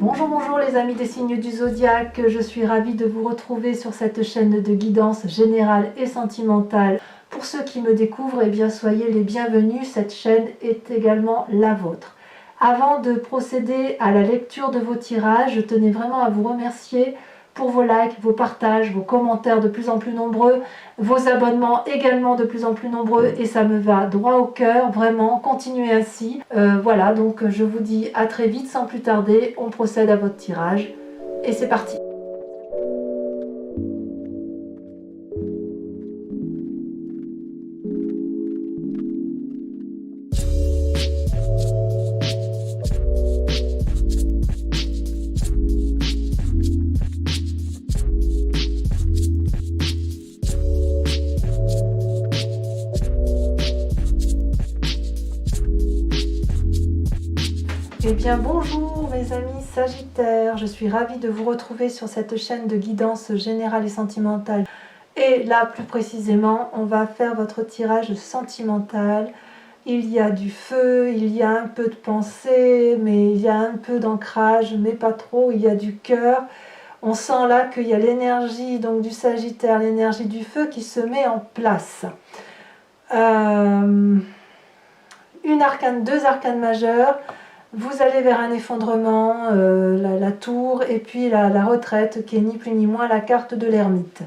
Bonjour, bonjour les amis des signes du zodiaque, je suis ravie de vous retrouver sur cette chaîne de guidance générale et sentimentale. Pour ceux qui me découvrent, eh bien soyez les bienvenus, cette chaîne est également la vôtre. Avant de procéder à la lecture de vos tirages, je tenais vraiment à vous remercier pour vos likes, vos partages, vos commentaires de plus en plus nombreux, vos abonnements également de plus en plus nombreux et ça me va droit au cœur, vraiment, continuez ainsi. Voilà, donc je vous dis à très vite sans plus tarder, on procède à votre tirage et c'est parti. Eh bien bonjour mes amis Sagittaires, je suis ravie de vous retrouver sur cette chaîne de guidance générale et sentimentale. Et là plus précisément, on va faire votre tirage sentimental. Il y a du feu, il y a un peu de pensée, mais il y a un peu d'ancrage, mais pas trop, il y a du cœur. On sent là qu'il y a l'énergie donc du Sagittaire, l'énergie du feu qui se met en place. Deux arcanes majeures. Vous allez vers un effondrement, la tour et puis la retraite qui est ni plus ni moins la carte de l'ermite.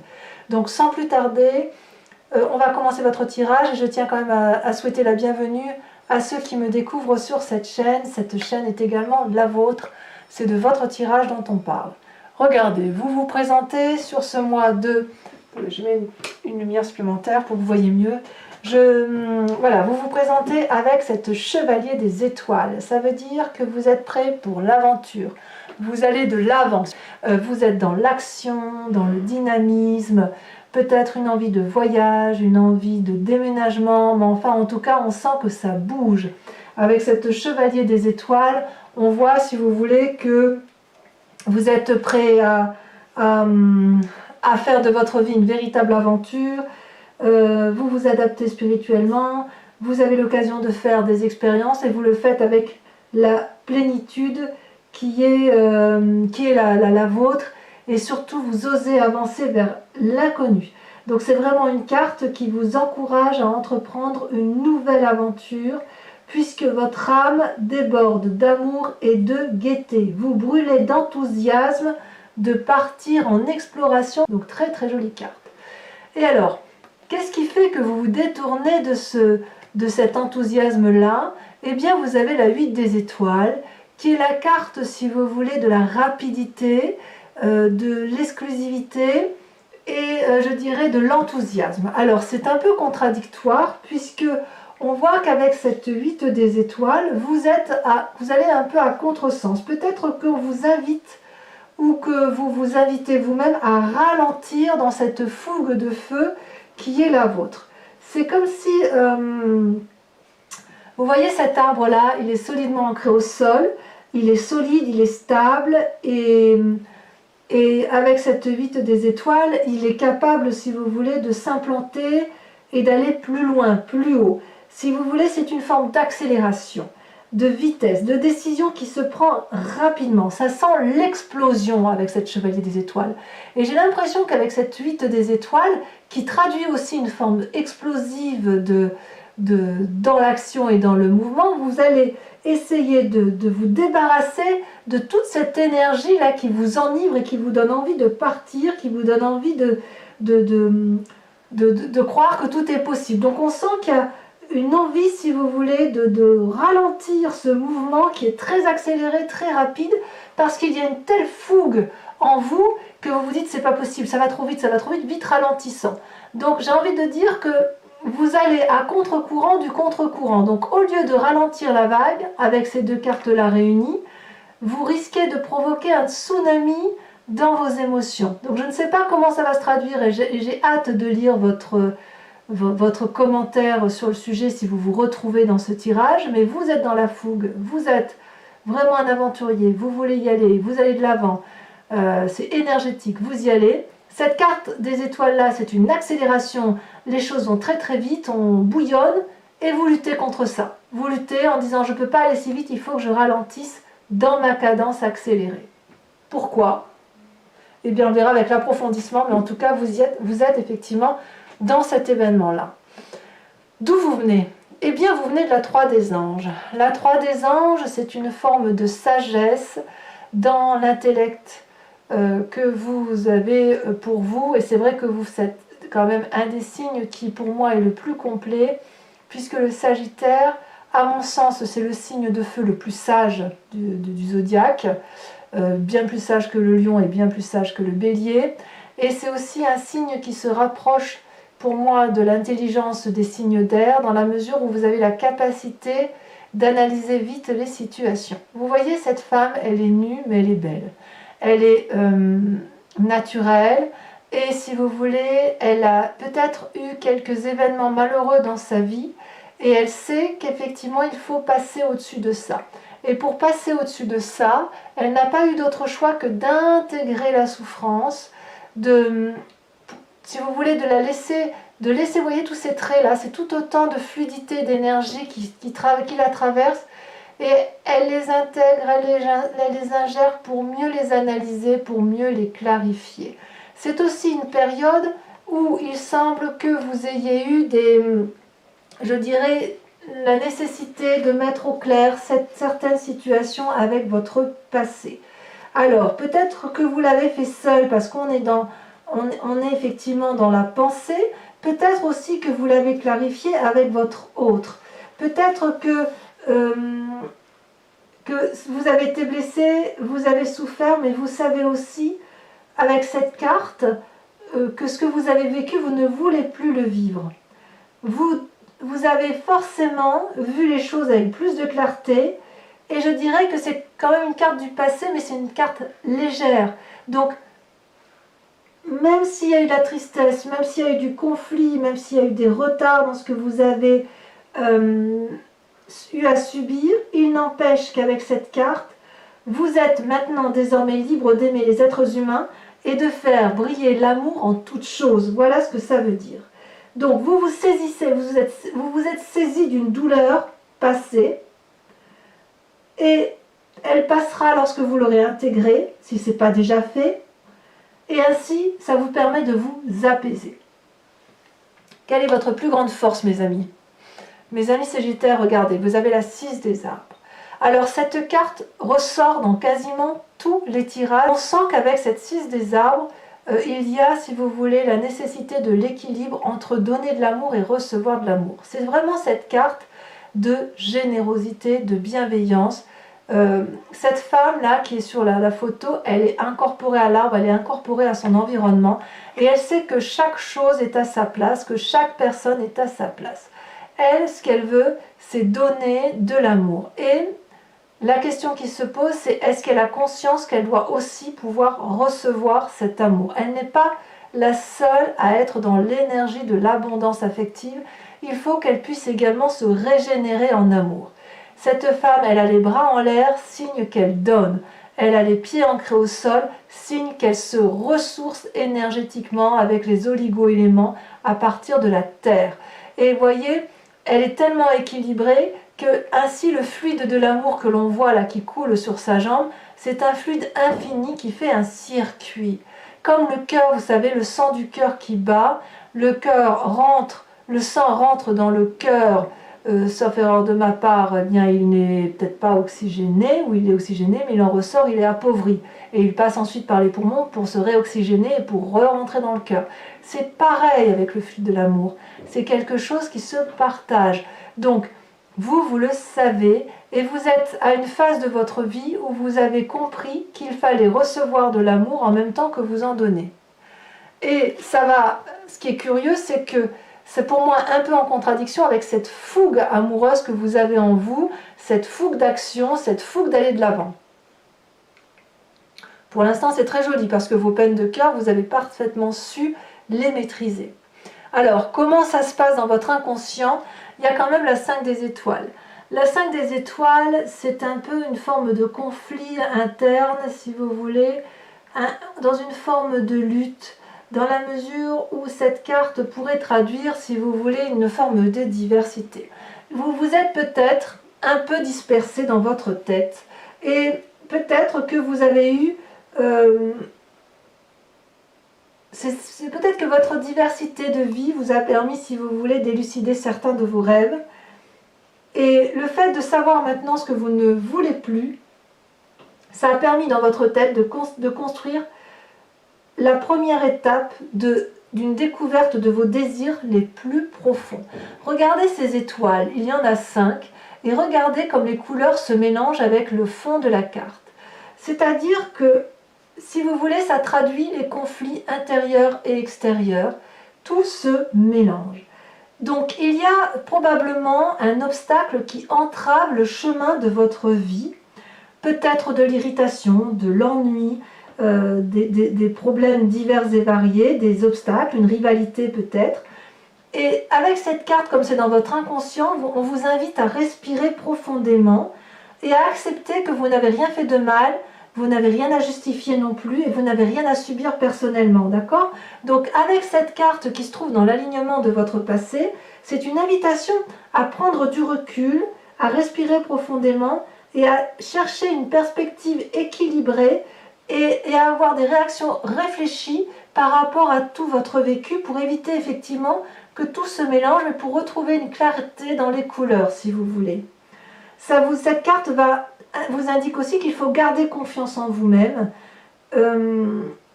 Donc sans plus tarder, on va commencer votre tirage et je tiens quand même à souhaiter la bienvenue à ceux qui me découvrent sur cette chaîne. Cette chaîne est également la vôtre, c'est de votre tirage dont on parle. Regardez, vous vous présentez sur ce mois de... Je mets une lumière supplémentaire pour que vous voyez mieux. Voilà, vous vous présentez avec cette chevalier des étoiles. Ça veut dire que vous êtes prêt pour l'aventure. Vous allez de l'avant. Vous êtes dans l'action, dans le dynamisme, peut-être une envie de voyage, une envie de déménagement, mais enfin en tout cas on sent que ça bouge. Avec cette chevalier des étoiles, on voit si vous voulez que vous êtes prêt à faire de votre vie une véritable aventure. Vous vous adaptez spirituellement, vous avez l'occasion de faire des expériences et vous le faites avec la plénitude qui est la vôtre et surtout vous osez avancer vers l'inconnu. Donc c'est vraiment une carte qui vous encourage à entreprendre une nouvelle aventure puisque votre âme déborde d'amour et de gaieté. Vous brûlez d'enthousiasme de partir en exploration, donc très très jolie carte. Et alors, qu'est-ce qui fait que vous vous détournez de cet enthousiasme-là? Eh bien, vous avez la 8 des étoiles, qui est la carte, si vous voulez, de la rapidité, de l'exclusivité et, je dirais, de l'enthousiasme. Alors, c'est un peu contradictoire, puisque on voit qu'avec cette 8 des étoiles, vous allez un peu à contresens. Peut-être qu'on vous invite ou que vous vous invitez vous-même à ralentir dans cette fougue de feu qui est la vôtre. C'est comme si, vous voyez cet arbre-là, il est solidement ancré au sol, il est solide, il est stable, et avec cette 8 des étoiles, il est capable, si vous voulez, de s'implanter et d'aller plus loin, plus haut. Si vous voulez, c'est une forme d'accélération, de vitesse, de décision qui se prend rapidement. Ça sent l'explosion avec cette chevalier des étoiles. Et j'ai l'impression qu'avec cette 8 des étoiles, qui traduit aussi une forme explosive dans l'action et dans le mouvement, vous allez essayer de vous débarrasser de toute cette énergie-là qui vous enivre et qui vous donne envie de partir, qui vous donne envie de croire que tout est possible. Donc on sent qu'il y a une envie, si vous voulez, de ralentir ce mouvement qui est très accéléré, très rapide, parce qu'il y a une telle fougue en vous que vous vous dites c'est pas possible, ça va trop vite, vite ralentissant. Donc j'ai envie de dire que vous allez à contre-courant du contre-courant. Donc au lieu de ralentir la vague, avec ces deux cartes-là réunies, vous risquez de provoquer un tsunami dans vos émotions. Donc je ne sais pas comment ça va se traduire et j'ai hâte de lire votre commentaire sur le sujet si vous vous retrouvez dans ce tirage, mais vous êtes dans la fougue, vous êtes vraiment un aventurier, vous voulez y aller, vous allez de l'avant, c'est énergétique, vous y allez. Cette carte des étoiles là, c'est une accélération, les choses vont très très vite, on bouillonne et vous luttez contre ça. Vous luttez en disant je ne peux pas aller si vite, il faut que je ralentisse dans ma cadence accélérée. Pourquoi? Eh bien, on verra avec l'approfondissement, mais en tout cas, vous êtes effectivement dans cet événement-là. D'où vous venez? Eh bien, vous venez de la 3 des anges. La 3 des anges, c'est une forme de sagesse dans l'intellect que vous avez pour vous, et c'est vrai que vous êtes quand même un des signes qui, pour moi, est le plus complet, puisque le Sagittaire, à mon sens, c'est le signe de feu le plus sage du zodiaque, bien plus sage que le lion et bien plus sage que le bélier, et c'est aussi un signe qui se rapproche pour moi de l'intelligence des signes d'air, dans la mesure où vous avez la capacité d'analyser vite les situations. Vous voyez, cette femme, elle est nue, mais elle est belle. Elle est naturelle, et si vous voulez, elle a peut-être eu quelques événements malheureux dans sa vie, et elle sait qu'effectivement, il faut passer au-dessus de ça. Et pour passer au-dessus de ça, elle n'a pas eu d'autre choix que d'intégrer la souffrance, si vous voulez, de laisser, voyez, tous ces traits-là, c'est tout autant de fluidité, d'énergie qui la traverse, et elle les intègre, elle les ingère pour mieux les analyser, pour mieux les clarifier. C'est aussi une période où il semble que vous ayez eu je dirais, la nécessité de mettre au clair certaines situations avec votre passé. Alors, peut-être que vous l'avez fait seul parce qu'on est on est effectivement dans la pensée, peut-être aussi que vous l'avez clarifié avec votre autre. Peut-être que vous avez été blessé, vous avez souffert, mais vous savez aussi, avec cette carte, que ce que vous avez vécu, vous ne voulez plus le vivre. Vous avez forcément vu les choses avec plus de clarté, et je dirais que c'est quand même une carte du passé, mais c'est une carte légère. Donc, même s'il y a eu de la tristesse, même s'il y a eu du conflit, même s'il y a eu des retards dans ce que vous avez eu à subir, il n'empêche qu'avec cette carte, vous êtes maintenant désormais libre d'aimer les êtres humains et de faire briller l'amour en toutes choses. Voilà ce que ça veut dire. Donc vous vous saisissez, vous vous êtes saisi d'une douleur passée, et elle passera lorsque vous l'aurez intégrée, si ce n'est pas déjà fait, et ainsi ça vous permet de vous apaiser. Quelle est votre plus grande force, mes amis? Mes amis Sagittaires, regardez, vous avez la 6 des arbres. Alors cette carte ressort dans quasiment tous les tirages. On sent qu'avec cette 6 des arbres, il y a, si vous voulez, la nécessité de l'équilibre entre donner de l'amour et recevoir de l'amour. C'est vraiment cette carte de générosité, de bienveillance. Cette femme-là qui est sur la photo, elle est incorporée à l'arbre, elle est incorporée à son environnement, et elle sait que chaque chose est à sa place, que chaque personne est à sa place. Elle, ce qu'elle veut, c'est donner de l'amour. Et la question qui se pose, c'est est-ce qu'elle a conscience qu'elle doit aussi pouvoir recevoir cet amour? Elle n'est pas la seule à être dans l'énergie de l'abondance affective. Il faut qu'elle puisse également se régénérer en amour. Cette femme, elle a les bras en l'air, signe qu'elle donne. Elle a les pieds ancrés au sol, signe qu'elle se ressource énergétiquement avec les oligo-éléments à partir de la terre. Et voyez, elle est tellement équilibrée que ainsi le fluide de l'amour que l'on voit là qui coule sur sa jambe, c'est un fluide infini qui fait un circuit. Comme le cœur, vous savez, le sang du cœur qui bat, le sang rentre dans le cœur, sauf erreur de ma part, eh bien, il n'est peut-être pas oxygéné, ou il est oxygéné, mais il en ressort, il est appauvri. Et il passe ensuite par les poumons pour se réoxygéner et pour re-rentrer dans le cœur. C'est pareil avec le fluide de l'amour. C'est quelque chose qui se partage. Donc, vous le savez, et vous êtes à une phase de votre vie où vous avez compris qu'il fallait recevoir de l'amour en même temps que vous en donnez. Et ce qui est curieux, c'est que c'est pour moi un peu en contradiction avec cette fougue amoureuse que vous avez en vous, cette fougue d'action, cette fougue d'aller de l'avant. Pour l'instant, c'est très joli parce que vos peines de cœur, vous avez parfaitement su les maîtriser. Alors, comment ça se passe dans votre inconscient? Il y a quand même la 5 des étoiles. La 5 des étoiles, c'est un peu une forme de conflit interne, si vous voulez, dans une forme de lutte, dans la mesure où cette carte pourrait traduire, si vous voulez, une forme de diversité. Vous vous êtes peut-être un peu dispersé dans votre tête, Et peut-être que vous avez eu... c'est peut-être que votre diversité de vie vous a permis, si vous voulez, d'élucider certains de vos rêves. Et le fait de savoir maintenant ce que vous ne voulez plus, ça a permis dans votre tête de construire la première étape d'une découverte de vos désirs les plus profonds. Regardez ces étoiles, il y en a 5, et regardez comme les couleurs se mélangent avec le fond de la carte. C'est-à-dire que, si vous voulez, ça traduit les conflits intérieurs et extérieurs. Tout se mélange. Donc, il y a probablement un obstacle qui entrave le chemin de votre vie, peut-être de l'irritation, de l'ennui, des problèmes divers et variés, des obstacles, une rivalité peut-être. Et avec cette carte, comme c'est dans votre inconscient, on vous invite à respirer profondément et à accepter que vous n'avez rien fait de mal, vous n'avez rien à justifier non plus et vous n'avez rien à subir personnellement, d'accord? Donc avec cette carte qui se trouve dans l'alignement de votre passé, c'est une invitation à prendre du recul, à respirer profondément et à chercher une perspective équilibrée et à avoir des réactions réfléchies par rapport à tout votre vécu pour éviter effectivement que tout se mélange, mais pour retrouver une clarté dans les couleurs, si vous voulez. Cette carte vous indique aussi qu'il faut garder confiance en vous-même.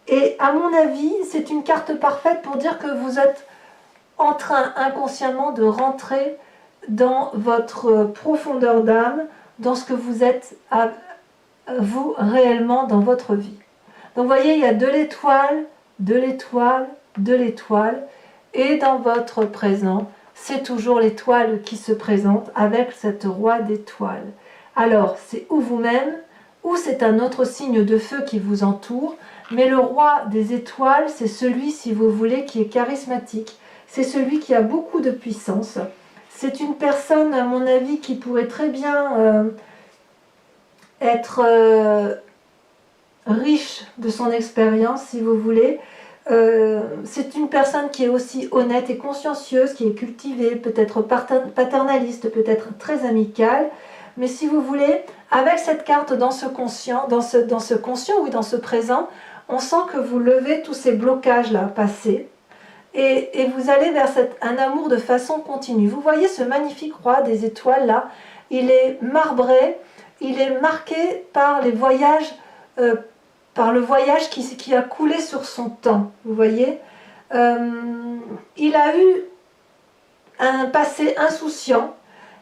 Et à mon avis, c'est une carte parfaite pour dire que vous êtes en train inconsciemment de rentrer dans votre profondeur d'âme, dans ce que vous êtes vous réellement dans votre vie. Donc vous voyez, il y a de l'étoile, de l'étoile, de l'étoile, et dans votre présent, c'est toujours l'étoile qui se présente avec cette roi d'étoiles. Alors, c'est ou vous-même, ou c'est un autre signe de feu qui vous entoure, mais le roi des étoiles, c'est celui, si vous voulez, qui est charismatique, c'est celui qui a beaucoup de puissance. C'est une personne, à mon avis, qui pourrait très bien être riche de son expérience, si vous voulez. C'est une personne qui est aussi honnête et consciencieuse, qui est cultivée, peut-être paternaliste, peut-être très amicale. Mais si vous voulez, avec cette carte dans ce conscient, dans ce conscient, oui, dans ce présent, on sent que vous levez tous ces blocages-là passés. Et vous allez vers un amour de façon continue. Vous voyez ce magnifique roi des étoiles là, il est marbré, il est marqué par les voyages, par le voyage qui a coulé sur son temps. Vous voyez, il a eu un passé insouciant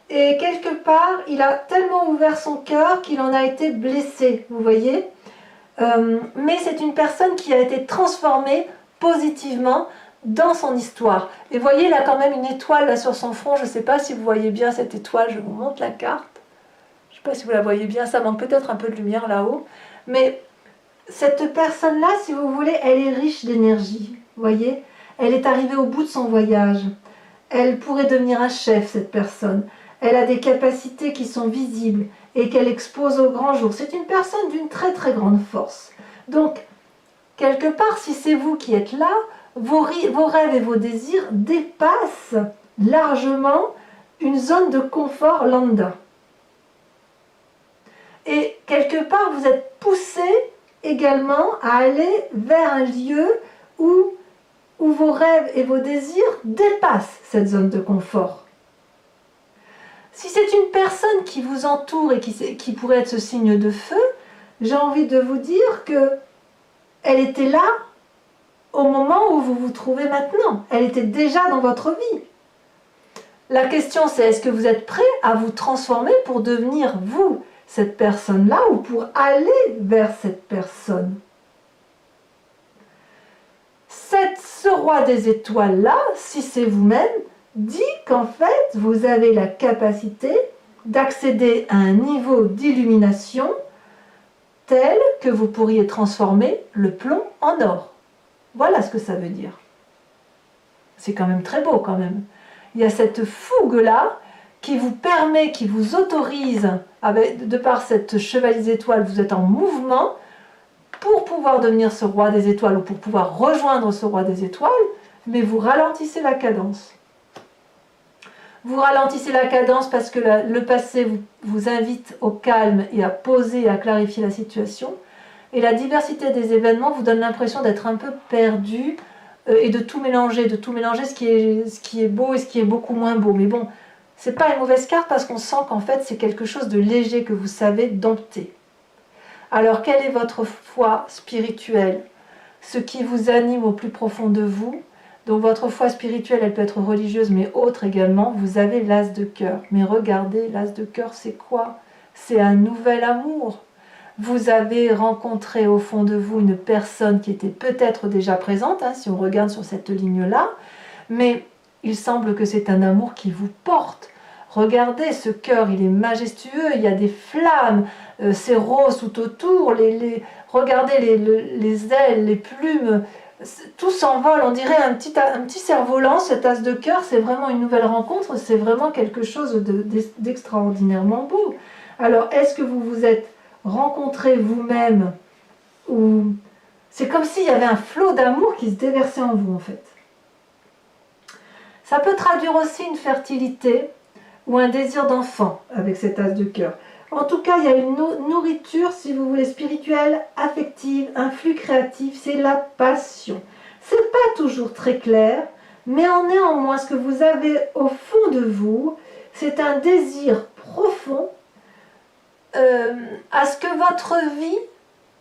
et quelque part, il a tellement ouvert son cœur qu'il en a été blessé. Vous voyez, mais c'est une personne qui a été transformée positivement dans son histoire. Et vous voyez, il a quand même une étoile là sur son front. Je ne sais pas si vous voyez bien cette étoile. Je vous montre la carte. Je ne sais pas si vous la voyez bien. Ça manque peut-être un peu de lumière là-haut. Mais cette personne-là, si vous voulez, elle est riche d'énergie. Vous voyez, elle est arrivée au bout de son voyage. Elle pourrait devenir un chef, cette personne. Elle a des capacités qui sont visibles et qu'elle expose au grand jour. C'est une personne d'une très très grande force. Donc, quelque part, si c'est vous qui êtes là, vos rêves et vos désirs dépassent largement une zone de confort lambda. Et quelque part, vous êtes poussé également à aller vers un lieu où vos rêves et vos désirs dépassent cette zone de confort. Si c'est une personne qui vous entoure et qui pourrait être ce signe de feu, j'ai envie de vous dire que elle était là au moment où vous vous trouvez maintenant. Elle était déjà dans votre vie. La question c'est, est-ce que vous êtes prêt à vous transformer pour devenir vous, cette personne-là, ou pour aller vers cette personne? Ce roi des étoiles-là, si c'est vous-même, dit qu'en fait, vous avez la capacité d'accéder à un niveau d'illumination tel que vous pourriez transformer le plomb en or. Voilà ce que ça veut dire. C'est quand même très beau quand même. Il y a cette fougue-là qui vous permet, qui vous autorise, de par cette chevalier des étoiles, vous êtes en mouvement pour pouvoir devenir ce roi des étoiles ou pour pouvoir rejoindre ce roi des étoiles, mais vous ralentissez la cadence. Vous ralentissez la cadence parce que le passé vous invite au calme et à poser et à clarifier la situation. Et la diversité des événements vous donne l'impression d'être un peu perdu et de tout mélanger ce qui est beau et ce qui est beaucoup moins beau. Mais bon, c'est pas une mauvaise carte parce qu'on sent qu'en fait c'est quelque chose de léger que vous savez dompter. Alors quelle est votre foi spirituelle? Ce qui vous anime au plus profond de vous? Donc votre foi spirituelle, elle peut être religieuse, mais autre également. Vous avez l'as de cœur. Mais regardez, l'as de cœur, c'est quoi? C'est un nouvel amour. Vous avez rencontré au fond de vous une personne qui était peut-être déjà présente, hein, si on regarde sur cette ligne-là, mais il semble que c'est un amour qui vous porte. Regardez, ce cœur, il est majestueux, il y a des flammes, c'est rose tout autour, regardez les ailes, les plumes, tout s'envole, on dirait un petit cerf-volant, cet as de cœur, c'est vraiment une nouvelle rencontre, c'est vraiment quelque chose d'extraordinairement beau. Alors, est-ce que vous vous êtes rencontré vous-même, ou c'est comme s'il y avait un flot d'amour qui se déversait en vous, en fait. Ça peut traduire aussi une fertilité ou un désir d'enfant avec cet as de cœur. En tout cas, il y a une nourriture, si vous voulez, spirituelle, affective, un flux créatif, c'est la passion. C'est pas toujours très clair, mais en néanmoins, ce que vous avez au fond de vous, c'est un désir profond à ce que votre vie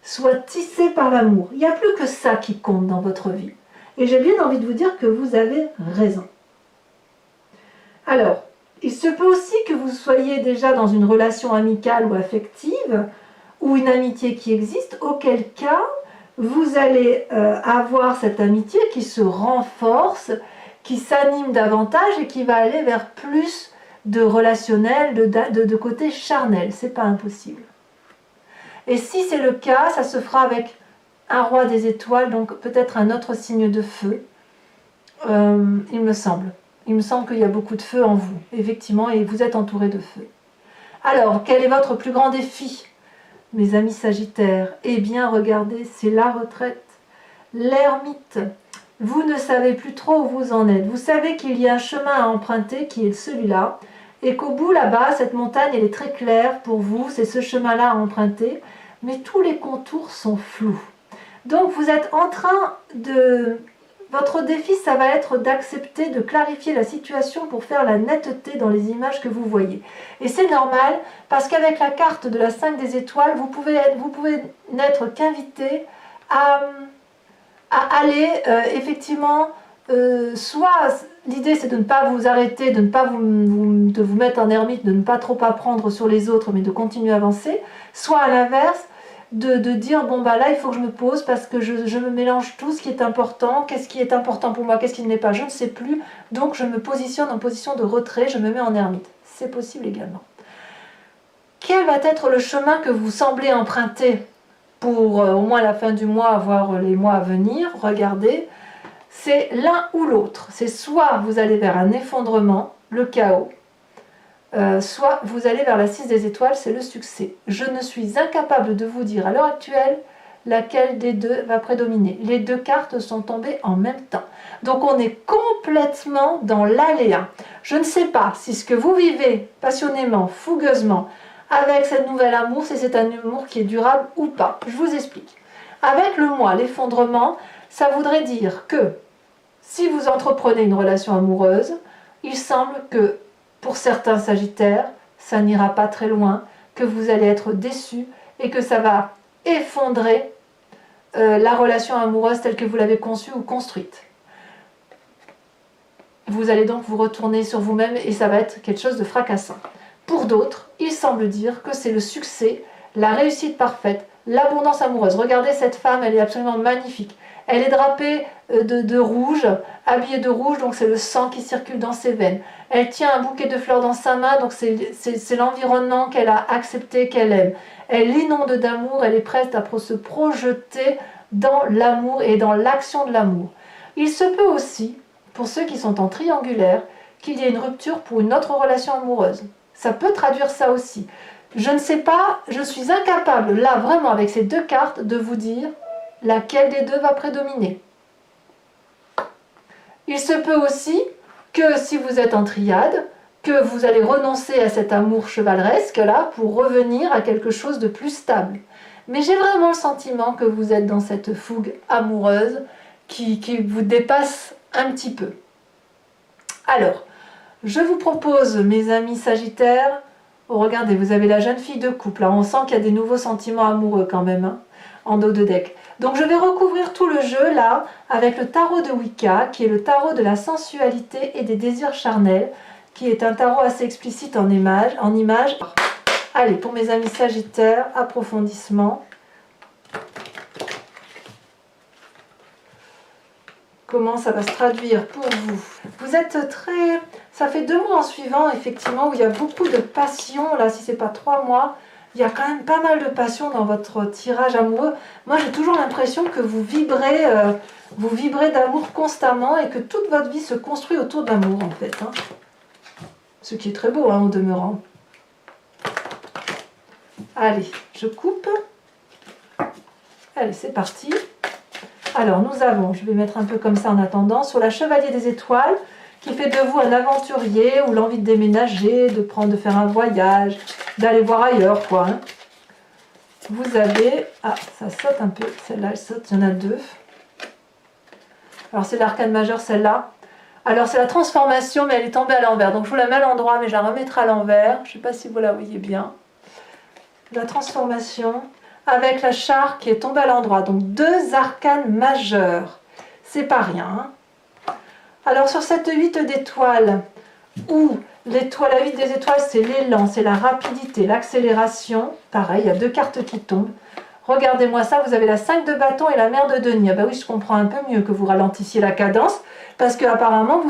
soit tissée par l'amour. Il n'y a plus que ça qui compte dans votre vie. Et j'ai bien envie de vous dire que vous avez raison. Alors, il se peut aussi que vous soyez déjà dans une relation amicale ou affective, ou une amitié qui existe, auquel cas, vous allez avoir cette amitié qui se renforce, qui s'anime davantage et qui va aller vers plus de relationnel, de côté charnel. C'est pas impossible. Et si c'est le cas, ça se fera avec un roi des étoiles, donc peut-être un autre signe de feu, il me semble. Il me semble qu'il y a beaucoup de feu en vous, effectivement, et vous êtes entouré de feu. Alors, quel est votre plus grand défi, mes amis Sagittaires? Eh bien, regardez, c'est la retraite, l'ermite. Vous ne savez plus trop où vous en êtes. Vous savez qu'il y a un chemin à emprunter qui est celui-là, et qu'au bout, là-bas, cette montagne, elle est très claire pour vous, c'est ce chemin-là à emprunter, mais tous les contours sont flous. Donc, vous êtes en train de... Votre défi, ça va être d'accepter, de clarifier la situation pour faire la netteté dans les images que vous voyez. Et c'est normal, parce qu'avec la carte de la 5 des étoiles, vous pouvez n'être qu'invité à aller, effectivement, soit l'idée c'est de ne pas vous arrêter, de ne pas de vous mettre en ermite, de ne pas trop apprendre sur les autres, mais de continuer à avancer, soit à l'inverse, de dire bon bah là il faut que je me pose parce que je me mélange tout ce qui est important, qu'est-ce qui est important pour moi, qu'est-ce qui ne l'est pas, je ne sais plus, donc je me positionne en position de retrait, je me mets en ermite. C'est possible également. Quel va être le chemin que vous semblez emprunter pour au moins la fin du mois, voire les mois à venir? Regardez, c'est l'un ou l'autre. C'est soit vous allez vers un effondrement, le chaos, soit vous allez vers la 6 des étoiles, c'est le succès. Je ne suis incapable de vous dire à l'heure actuelle laquelle des deux va prédominer. Les deux cartes sont tombées en même temps. Donc on est complètement dans l'aléa. Je ne sais pas si ce que vous vivez passionnément, fougueusement, avec cette nouvelle amour, si c'est un amour qui est durable ou pas. Je vous explique. Avec le mois, l'effondrement, ça voudrait dire que si vous entreprenez une relation amoureuse, il semble que pour certains Sagittaires, ça n'ira pas très loin, que vous allez être déçus et que ça va effondrer la relation amoureuse telle que vous l'avez conçue ou construite. Vous allez donc vous retourner sur vous-même et ça va être quelque chose de fracassant. Pour d'autres, il semble dire que c'est le succès, la réussite parfaite, l'abondance amoureuse. Regardez cette femme, elle est absolument magnifique. Elle est drapée de rouge, habillée de rouge, donc c'est le sang qui circule dans ses veines. Elle tient un bouquet de fleurs dans sa main, donc c'est l'environnement qu'elle a accepté, qu'elle aime. Elle l'inonde d'amour, elle est prête à se projeter dans l'amour et dans l'action de l'amour. Il se peut aussi, pour ceux qui sont en triangulaire, qu'il y ait une rupture pour une autre relation amoureuse. Ça peut traduire ça aussi. Je ne sais pas, je suis incapable, là vraiment avec ces deux cartes, de vous dire laquelle des deux va prédominer. Il se peut aussi que si vous êtes en triade, que vous allez renoncer à cet amour chevaleresque là pour revenir à quelque chose de plus stable. Mais j'ai vraiment le sentiment que vous êtes dans cette fougue amoureuse qui vous dépasse un petit peu. Alors, je vous propose, mes amis Sagittaires, oh, regardez, vous avez la jeune fille de couple, là, on sent qu'il y a des nouveaux sentiments amoureux quand même, hein, en dos de deck. Donc je vais recouvrir tout le jeu là avec le tarot de Wicca, qui est le tarot de la sensualité et des désirs charnels, qui est un tarot assez explicite en images. Allez, pour mes amis Sagittaires, approfondissement. Comment ça va se traduire pour vous? Vous êtes très... Ça fait 2 mois en suivant, effectivement, où il y a beaucoup de passion. Là, si c'est pas 3 mois, il y a quand même pas mal de passion dans votre tirage amoureux. Moi, j'ai toujours l'impression que vous vibrez d'amour constamment et que toute votre vie se construit autour de l'amour, en fait. Hein. Ce qui est très beau, hein, au demeurant. Allez, je coupe. Allez, c'est parti. Alors, nous avons, je vais mettre un peu comme ça en attendant, sur la Chevalier des Étoiles, qui fait de vous un aventurier ou l'envie de déménager, de faire un voyage, d'aller voir ailleurs, quoi. Hein. Vous avez... Ah, ça saute un peu. Celle-là, elle saute. Il y en a 2. Alors, c'est l'arcane majeur, celle-là. Alors, c'est la transformation, mais elle est tombée à l'envers. Donc, je vous la mets à l'endroit, mais je la remettrai à l'envers. Je ne sais pas si vous la voyez bien. La transformation avec la char qui est tombée à l'endroit. Donc, 2 arcanes majeurs. C'est pas rien. Hein. Alors, sur cette 8 d'étoiles, où la 8 des étoiles, c'est l'élan, c'est la rapidité, l'accélération. Pareil, il y a 2 cartes qui tombent. Regardez-moi ça, vous avez la 5 de bâton et la mère de denier. Ah ben oui, je comprends un peu mieux que vous ralentissiez la cadence, parce qu'apparemment,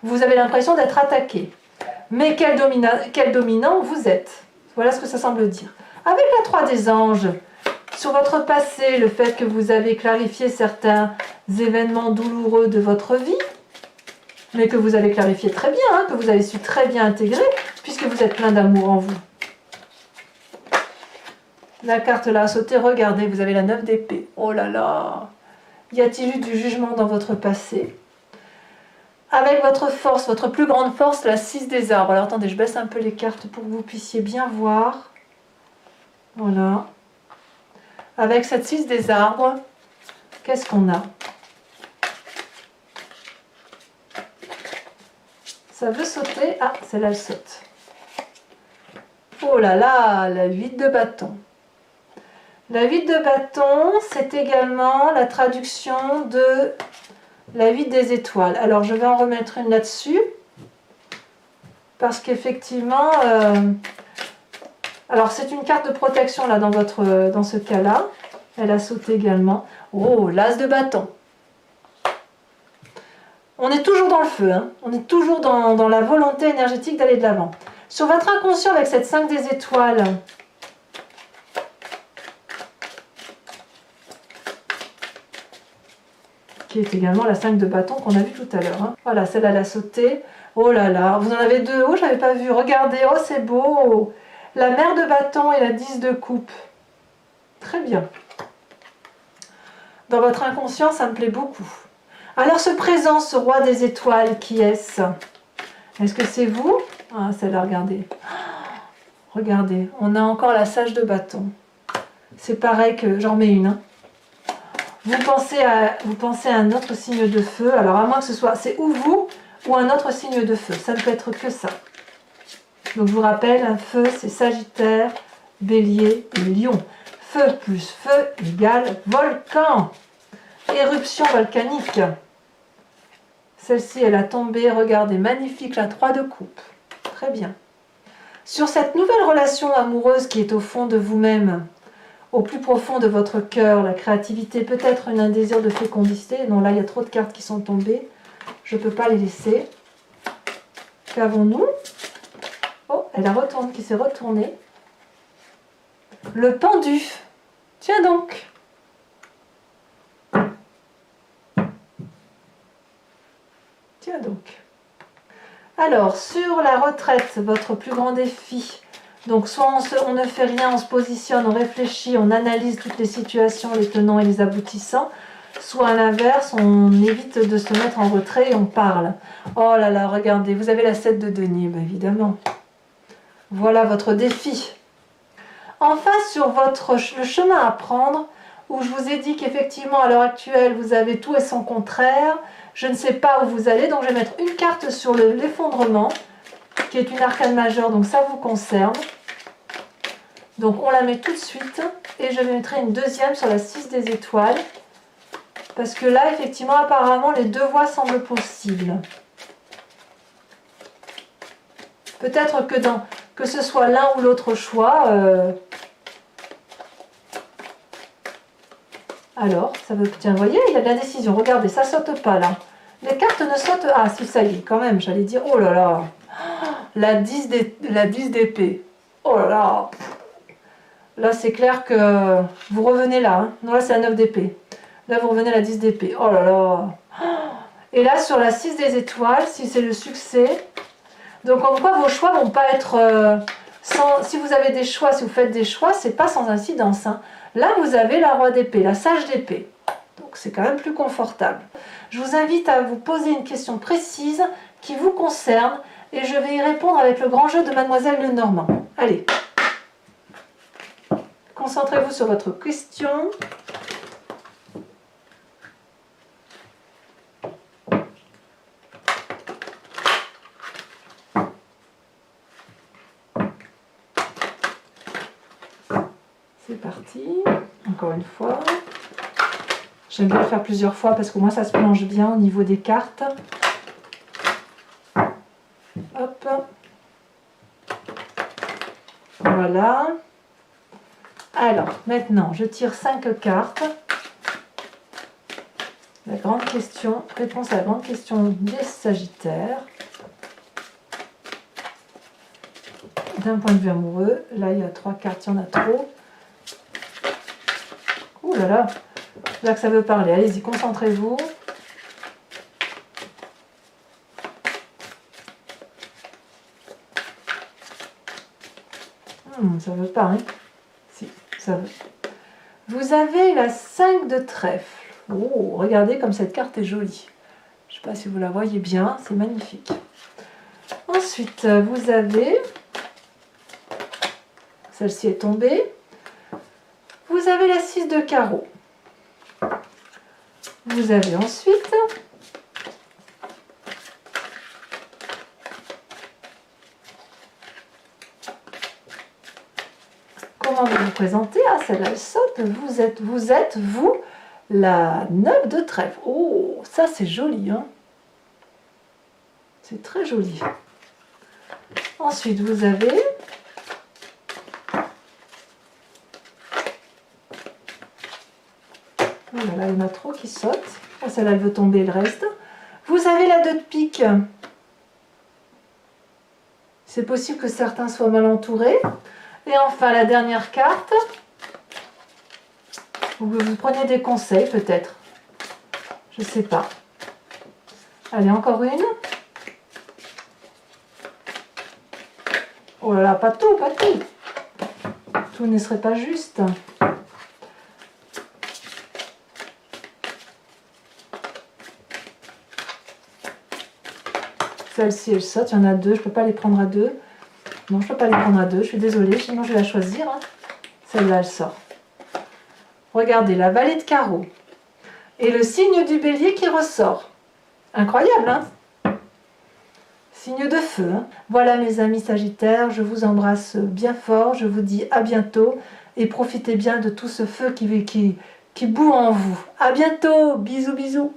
vous avez l'impression d'être attaqué. Mais quel dominant vous êtes. Voilà ce que ça semble dire. Avec la 3 des anges, sur votre passé, le fait que vous avez clarifié certains événements douloureux de votre vie, mais que vous avez clarifié très bien, hein, que vous avez su très bien intégrer, puisque vous êtes plein d'amour en vous. La carte là a sauté, regardez, vous avez la 9 d'épée. Oh là là! Y a-t-il eu du jugement dans votre passé? Avec votre force, votre plus grande force, la 6 des arbres. Alors attendez, je baisse un peu les cartes pour que vous puissiez bien voir. Voilà. Avec cette 6 des arbres, qu'est-ce qu'on a? Ça veut sauter. Ah, celle-là, elle saute. Oh là là, la 8 de bâton. La 8 de bâton, c'est également la traduction de la 8 des étoiles. Alors, je vais en remettre une là-dessus. Parce qu'effectivement... alors, c'est une carte de protection là dans ce cas-là. Elle a sauté également. Oh, l'as de bâton. On est toujours dans le feu. Hein. On est toujours dans la volonté énergétique d'aller de l'avant. Sur votre inconscient avec cette 5 des étoiles... qui est également la 5 de bâton qu'on a vu tout à l'heure. Hein. Voilà, celle-là, elle a sauté. Oh là là, vous en avez 2. Oh, je n'avais pas vu. Regardez, oh, c'est beau. La mère de bâton et la 10 de coupe. Très bien. Dans votre inconscient, ça me plaît beaucoup. Alors, ce présent, ce roi des étoiles, qui est-ce? Est-ce que c'est vous? Ah, celle-là, regardez. Regardez, on a encore la sage de bâton. C'est pareil que... J'en mets une, hein. Vous pensez à un autre signe de feu. Alors, à moins que ce soit... C'est ou vous ou un autre signe de feu. Ça ne peut être que ça. Donc, je vous rappelle, un feu, c'est Sagittaire, Bélier et Lion. Feu plus feu égale volcan. Éruption volcanique. Celle-ci, elle a tombé. Regardez, magnifique, la 3 de coupe. Très bien. Sur cette nouvelle relation amoureuse qui est au fond de vous-même, au plus profond de votre cœur, la créativité, peut-être un désir de fécondité. Non, là, il y a trop de cartes qui sont tombées. Je ne peux pas les laisser. Qu'avons-nous? Oh, elle a retourné, qui s'est retournée. Le pendu. Tiens donc. Tiens donc. Alors, sur la retraite, votre plus grand défi. Donc, soit on ne fait rien, on se positionne, on réfléchit, on analyse toutes les situations, les tenants et les aboutissants. soit à l'inverse, on évite de se mettre en retrait et on parle. Oh là là, regardez, vous avez la 7 de denier, bah évidemment. Voilà votre défi. Enfin, sur le chemin à prendre, où je vous ai dit qu'effectivement, à l'heure actuelle, vous avez tout et son contraire. Je ne sais pas où vous allez, donc je vais mettre une carte sur l'effondrement, qui est une arcane majeure, donc ça vous concerne. Donc on la met tout de suite, et je mettrai une deuxième sur la 6 des étoiles, parce que là, effectivement, apparemment, les deux voies semblent possibles. Peut-être que ce soit l'un ou l'autre choix. Alors, ça veut... Tiens, vous voyez, il y a de la décision. Regardez, ça saute pas là. Les cartes ne sautent... Ah, si, ça y est, quand même, j'allais dire... Oh là là, la 10 d'épée. Oh là là. Là, c'est clair que vous revenez là. Hein. Non, là, c'est la 9 d'épée. Là, vous revenez à la 10 d'épée. Oh là là. Et là, sur la 6 des étoiles, si c'est le succès... Donc, en quoi vos choix vont pas être... si vous avez des choix, si vous faites des choix, c'est pas sans incidence. Hein. Là, vous avez la roi d'épée, la sage d'épée. Donc, c'est quand même plus confortable. Je vous invite à vous poser une question précise qui vous concerne et je vais y répondre avec le grand jeu de Mademoiselle Lenormand. Allez. Concentrez-vous sur votre question. C'est parti, encore une fois. J'aime bien le faire plusieurs fois parce qu'au moins ça se mélange bien au niveau des cartes. Hop. Voilà. Alors, maintenant, je tire 5 cartes. La grande question, réponse à la grande question des Sagittaires. D'un point de vue amoureux, là il y a 3 cartes, il y en a trop. Ouh là là, là que ça veut parler, allez-y, concentrez-vous. Ça veut pas, hein? Si, ça veut. Vous avez la 5 de trèfle. Oh, regardez comme cette carte est jolie. Je ne sais pas si vous la voyez bien, c'est magnifique. Ensuite, vous avez... Celle-ci est tombée. Vous avez la 6 de carreau. Vous avez ensuite... Comment vous présentez? Ah, celle-là, elle saute. Vous êtes, vous, la 9 de trèfle. Oh, ça, c'est joli, hein? C'est très joli. Ensuite, vous avez... Oh là là, il y en a trop qui sautent. Oh, celle-là, elle veut tomber le reste. Vous avez la 2 de pique. C'est possible que certains soient mal entourés. Et enfin, la dernière carte. Vous prenez des conseils, peut-être. Je ne sais pas. Allez, encore une. Oh là là, pas tout, pas tout. Tout ne serait pas juste. Celle-ci, elle saute. Il y en a 2. Je ne peux pas les prendre à 2. Non, je ne peux pas les prendre à 2. Je suis désolée. Sinon, je vais la choisir. Hein. Celle-là, elle sort. Regardez, la vallée de carreau. Et le signe du bélier qui ressort. Incroyable, hein? Signe de feu. Hein. Voilà, mes amis sagittaires. Je vous embrasse bien fort. Je vous dis à bientôt. Et profitez bien de tout ce feu qui bout en vous. À bientôt. Bisous, bisous.